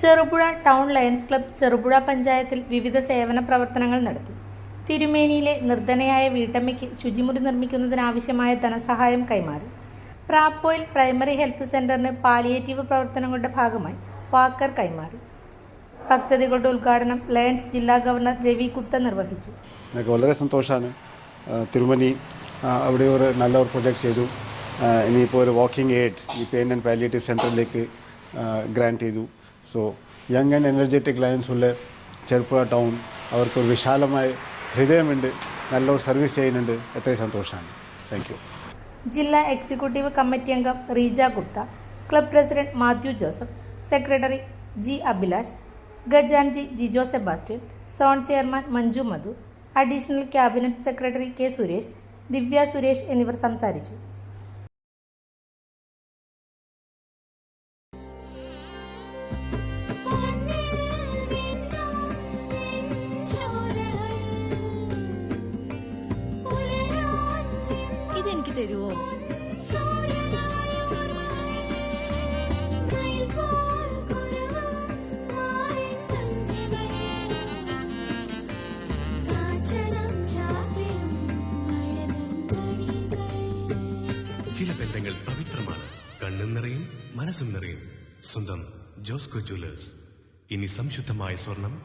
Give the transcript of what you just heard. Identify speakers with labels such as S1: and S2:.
S1: Cherupuzha town lions club Cherupuzha പഞ്ചായത്തിൽ വിവിധ സേവന പ്രവർത്തനങ്ങൾ നടത്തി. തിരുമേനിയിലെ നിർധനയായ വീട്ടമ്മയ്ക്ക് ശുചിമുറി നിർമ്മിക്കുന്നതിനാവശ്യമായ ധനസഹായം കൈമാറി. പ്രാപ്പോയിൽ പ്രൈമറി ഹെൽത്ത് സെന്ററിന് പാലിയേറ്റീവ് പ്രവർത്തനങ്ങളുടെ ഭാഗമായി വാക്കർ കൈമാറി. പദ്ധതികളുടെ ഉദ്ഘാടനം ലയൺസ് ജില്ലാ ഗവർണർ രവി ഗുപ്ത നിർവഹിച്ചു.
S2: വളരെ സന്തോഷമാണ്. തിരുമേനി അവിടെ ഒരു നല്ല ഒരു പ്രൊജക്റ്റ് ചെയ്തു. ഇനിയിപ്പോൾ ഒരു വാക്കിംഗ് എയ്ഡ് ഈ പെയിൻ ആൻഡ് പാലിയേറ്റീവ് സെൻറ്ററിലേക്ക് ഗ്രാൻറ്റ് ചെയ്തു. So young and energetic lions ഉള്ള ചെറുപുഴ ടൗൺ അവർക്കൊരു വിശാലമായ ഹൃദയമുണ്ട്, നല്ലൊരു സർവീസ് ചെയ്യുന്നുണ്ട്. എത്രയും സന്തോഷമാണ്. Thank you.
S1: ജില്ലാ എക്സിക്യൂട്ടീവ് കമ്മിറ്റി അംഗം Reeja Gupta, club president Mathew Joseph, secretary G Abhilash, ഖജാൻജി Jijo Sebastian, zone chairman Manju Madhu, additional cabinet secretary K Suresh, Divya Suresh എന്നിവർ സംസാരിച്ചു.
S3: ഇതെനിക്ക് തരുമോ?
S4: ചില ബന്ധങ്ങൾ പവിത്രമാണ്. കണ്ണും നിറയും മനസ്സും നിറയും. സ്വന്തം ജോസ്കോ ജ്വല്ലേഴ്സ്. ഇനി സംശുദ്ധമായ സ്വർണം